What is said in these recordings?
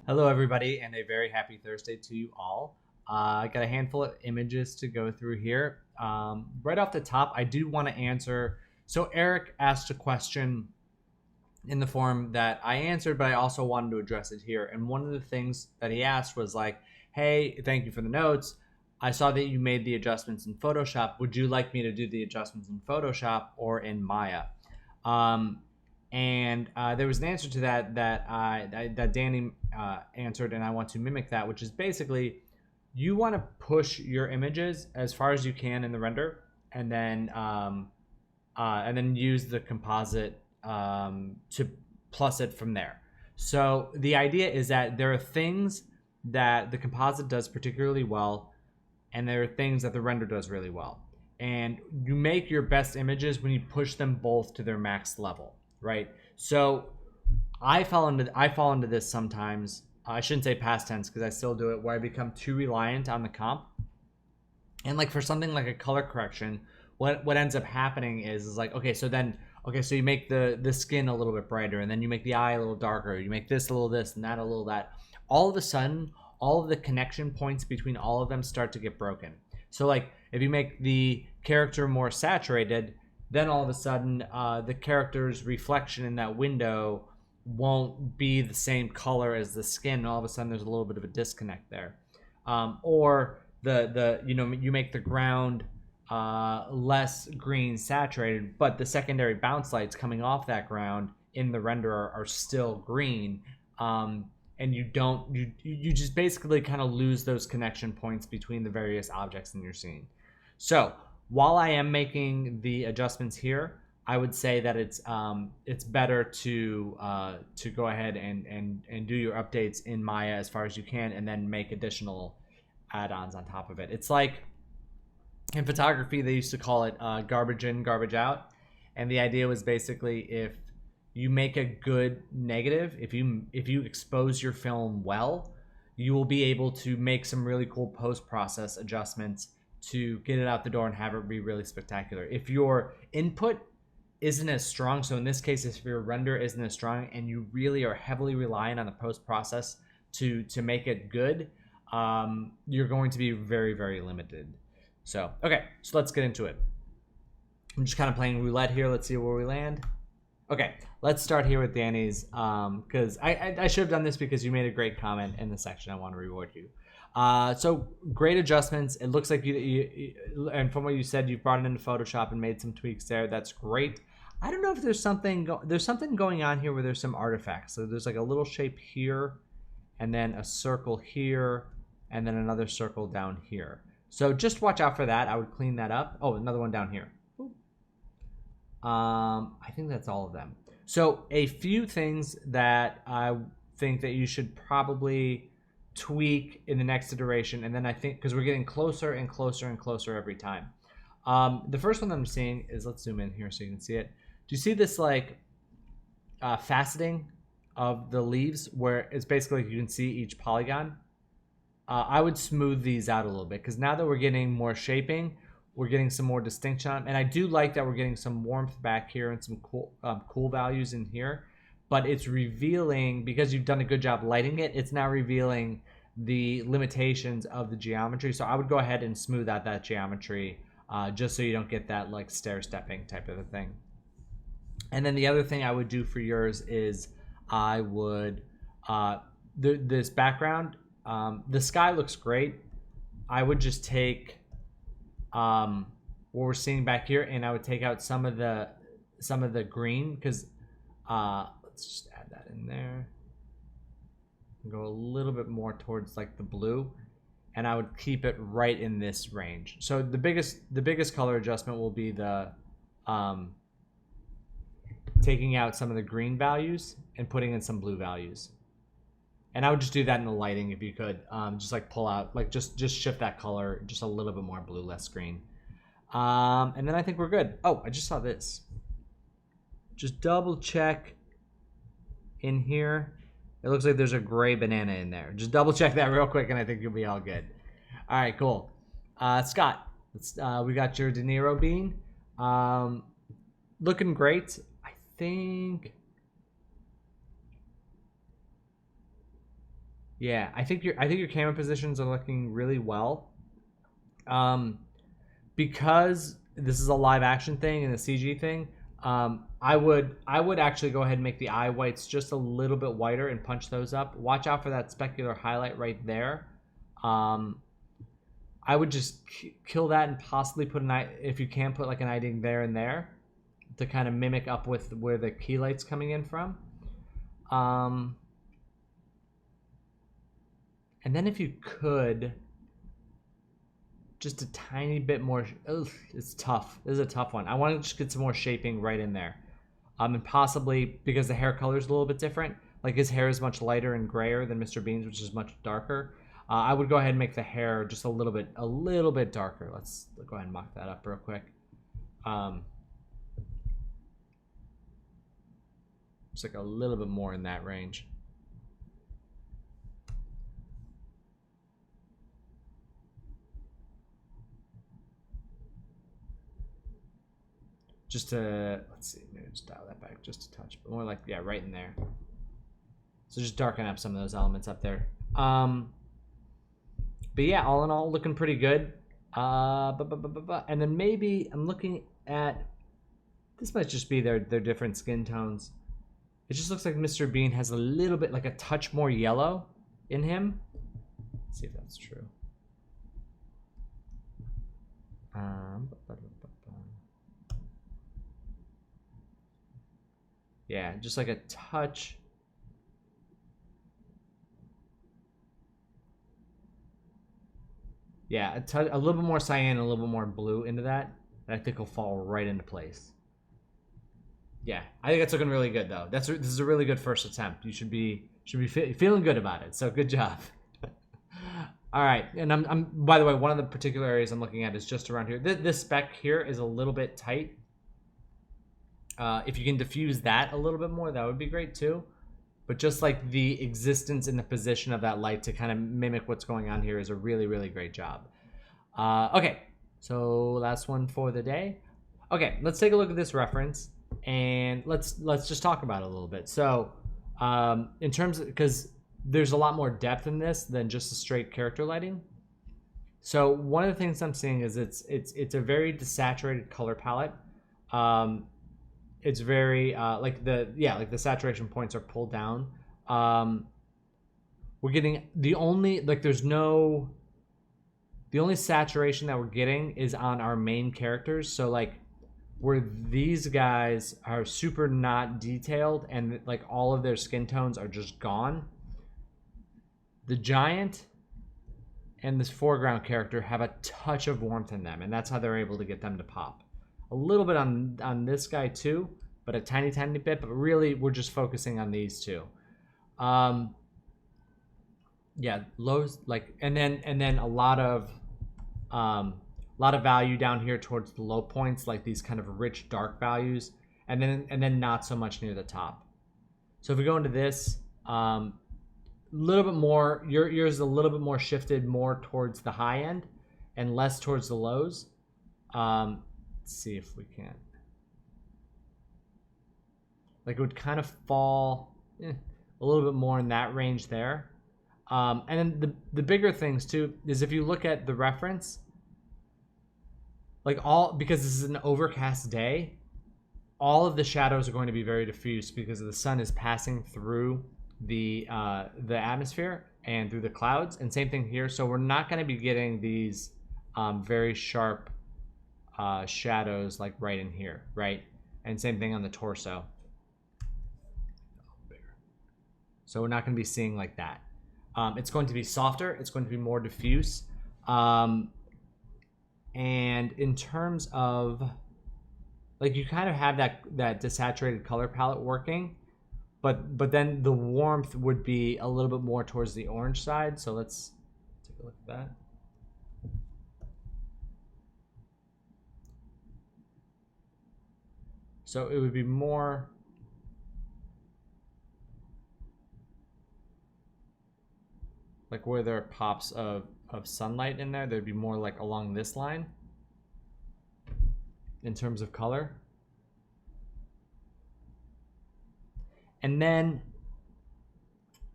Hello, everybody, and a very happy Thursday to you all. I got a handful of images to go through here. Right off the top, I do want to answer. So, Eric asked a question in the form that I answered, but I also wanted to address it here. And one of the things that he asked was like, "Hey, thank you for the notes. I saw that you made the adjustments in Photoshop. Would you like me to do the adjustments in Photoshop or in Maya?" Um, and there was an answer to that Danny answered, and I want to mimic that, which is basically you want to push your images as far as you can in the render, and then use the composite to plus it from there. So the idea is that there are things that the composite does particularly well, and there are things that the render does really well. And you make your best images when you push them both to their max level, right? So I fall into this sometimes. I shouldn't say past tense because I still do it, where I become too reliant on the comp. And like for something like a color correction, what ends up happening is like, so you make the skin a little bit brighter, and then you make the eye a little darker, you make this a little this and that a little that. All of a sudden, all of the connection points between all of them start to get broken. So like if you make the character more saturated, then all of a sudden the character's reflection in that window won't be the same color as the skin, and all of a sudden there's a little bit of a disconnect there. Or you make the ground less green saturated, but the secondary bounce lights coming off that ground in the render are still green. And you just basically kind of lose those connection points between the various objects in your scene. So while I am making the adjustments here, I would say that it's better to go ahead and do your updates in Maya as far as you can, and then make additional add-ons on top of it. It's like in photography they used to call it garbage in, garbage out, and the idea was basically if you make a good negative, if you expose your film well, you will be able to make some really cool post-process adjustments to get it out the door and have it be really spectacular. If your input isn't as strong, so in this case, if your render isn't as strong and you really are heavily reliant on the post-process to make it good, you're going to be very, very limited. So, okay, so let's get into it. I'm just kind of playing roulette here. Let's see where we land. Okay, let's start here with Danny's, because I should have done this because you made a great comment in the section. I want to reward you. So great adjustments. It looks like you and from what you said, you brought it into Photoshop and made some tweaks there. That's great. I don't know if there's something going on here where there's some artifacts. So there's like a little shape here, and then a circle here, and then another circle down here. So just watch out for that. I would clean that up. Oh, another one down here. I think that's all of them. So a few things that I think that you should probably tweak in the next iteration, and then I think because we're getting closer and closer and closer every time. The first one that I'm seeing is, let's zoom in here so you can see it. Do you see this like faceting of the leaves where it's basically like you can see each polygon? I would smooth these out a little bit because now that we're getting more shaping, we're getting some more distinction on, and I do like that we're getting some warmth back here and some cool values in here, but it's revealing, because you've done a good job lighting it, it's now revealing the limitations of the geometry. So I would go ahead and smooth out that geometry just so you don't get that like stair stepping type of a thing. And then the other thing I would do for yours is I would this background, the sky looks great. I would just take what we're seeing back here, and I would take out some of the green, because let's just add that in there and go a little bit more towards like the blue, and I would keep it right in this range. So the biggest color adjustment will be the taking out some of the green values and putting in some blue values. And I would just do that in the lighting if you could. Just like pull out, like just shift that color just a little bit more blue, less green. And then I think we're good. Oh, I just saw this. Just double check in here. It looks like there's a gray banana in there. Just double check that real quick and I think you'll be all good. All right, cool. Scott, we got your De Niro bean. Looking great. I think Yeah, I think your camera positions are looking really well. Because this is a live action thing and a CG thing, I would actually go ahead and make the eye whites just a little bit whiter and punch those up. Watch out for that specular highlight right there. I would just kill that and possibly put an eye, if you can, put like an eye there and there to kind of mimic up with where the key light's coming in from. And then if you could, just a tiny bit more. Ugh, it's tough. This is a tough one. I want to just get some more shaping right in there. And possibly because the hair color is a little bit different. Like his hair is much lighter and grayer than Mr. Bean's, which is much darker. I would go ahead and make the hair just a little bit darker. Let's go ahead and mock that up real quick. Just like a little bit more in that range. Just to, let's see, maybe just dial that back just a touch, but more like, yeah, right in there. So just darken up some of those elements up there. But yeah, all in all, looking pretty good. And then maybe I'm looking at, this might just be their different skin tones. It just looks like Mr. Bean has a little bit, like a touch more yellow in him. Let's see if that's true. Yeah, just like a touch. Yeah, a little bit more cyan, a little bit more blue into that. And I think will fall right into place. Yeah, I think that's looking really good though. This is a really good first attempt. You should be feeling good about it. So good job. All right, and I'm by the way, one of the particular areas I'm looking at is just around here. This speck here is a little bit tight. If you can diffuse that a little bit more, that would be great too. But just like the existence and the position of that light to kind of mimic what's going on here is a really, really great job. Okay, so last one for the day. Okay, let's take a look at this reference and let's just talk about it a little bit. So in terms of, because there's a lot more depth in this than just a straight character lighting. So one of the things I'm seeing is it's a very desaturated color palette. It's very like the saturation points are pulled down. We're getting the only saturation that we're getting is on our main characters. So like where these guys are super not detailed and like all of their skin tones are just gone. The giant and this foreground character have a touch of warmth in them, and that's how they're able to get them to pop. A little bit on this guy too, but a tiny bit. But really, we're just focusing on these two. Yeah, lows like, and then a lot of value down here towards the low points, like these kind of rich dark values, and then not so much near the top. So if we go into this, little bit more, yours is a little bit more shifted more towards the high end and less towards the lows. Let's see if we can. Like it would kind of fall a little bit more in that range there. And then the bigger things too is if you look at the reference, like because this is an overcast day, all of the shadows are going to be very diffuse because the sun is passing through the atmosphere and through the clouds, and same thing here. So we're not going to be getting these very sharp shadows like right in here, right? And same thing on the torso. So we're not going to be seeing like that. It's going to be softer. It's going to be more diffuse. And in terms of, like, you kind of have that desaturated color palette working, but then the warmth would be a little bit more towards the orange side. So let's take a look at that. So it would be more like where there are pops of sunlight in there, there'd be more like along this line in terms of color. And then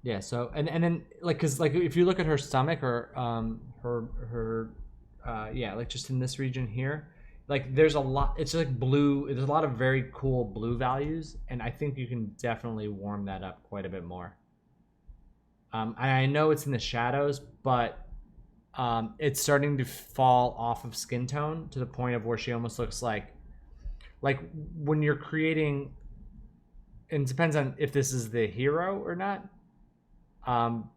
Yeah. So and then like because like if you look at her stomach or her yeah, like just in this region here, like there's a lot. It's like blue. There's a lot of very cool blue values, and I think you can definitely warm that up quite a bit more. I know it's in the shadows, but it's starting to fall off of skin tone to the point of where she almost looks like when you're creating. And it depends on if this is the hero or not.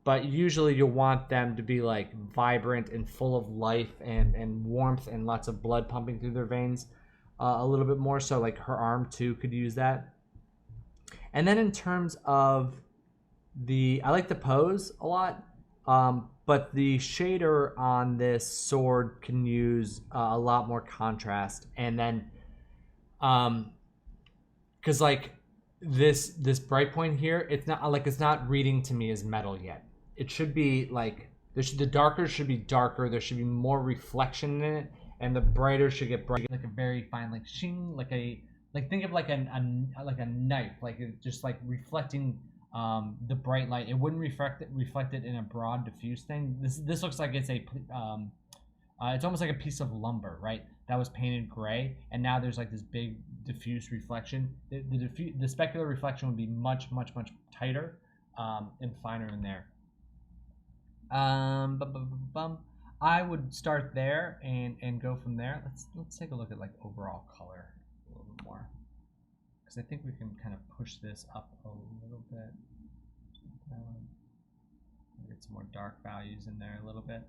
But usually you'll want them to be like vibrant and full of life and warmth and lots of blood pumping through their veins a little bit more. So like her arm too could use that. And then in terms of I like the pose a lot, but the shader on this sword can use a lot more contrast. And then, because like this bright point here, it's not reading to me as metal yet. It should be like the darker should be darker. There should be more reflection in it, and the brighter should get bright, like a very fine like shing, like think of like like a knife, like just like reflecting the bright light. It wouldn't reflect it in a broad diffuse thing. This looks like it's almost like a piece of lumber, right? That was painted gray, and now there's like this big diffuse reflection. The specular reflection would be much tighter and finer in there. I would start there and go from there. Let's take a look at like overall color a little bit more, because I think we can kind of push this up a little bit. Get some more dark values in there a little bit.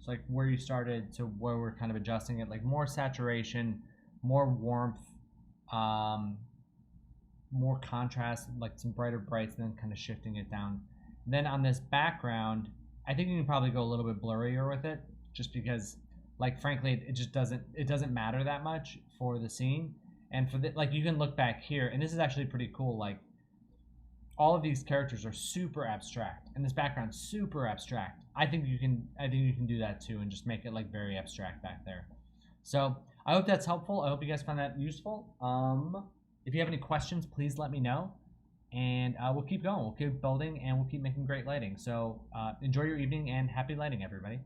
So like where you started to where we're kind of adjusting it, like more saturation, more warmth, more contrast, like some brighter brights, and then kind of shifting it down. Then on this background, I think you can probably go a little bit blurrier with it, just because, like frankly, it doesn't matter that much for the scene. And for the like, you can look back here, and this is actually pretty cool. Like all of these characters are super abstract, and this background's super abstract. I think you can do that too, and just make it like very abstract back there. So I hope that's helpful. I hope you guys found that useful. If you have any questions, please let me know, and we'll keep going. We'll keep building, and we'll keep making great lighting. So enjoy your evening, and happy lighting, everybody.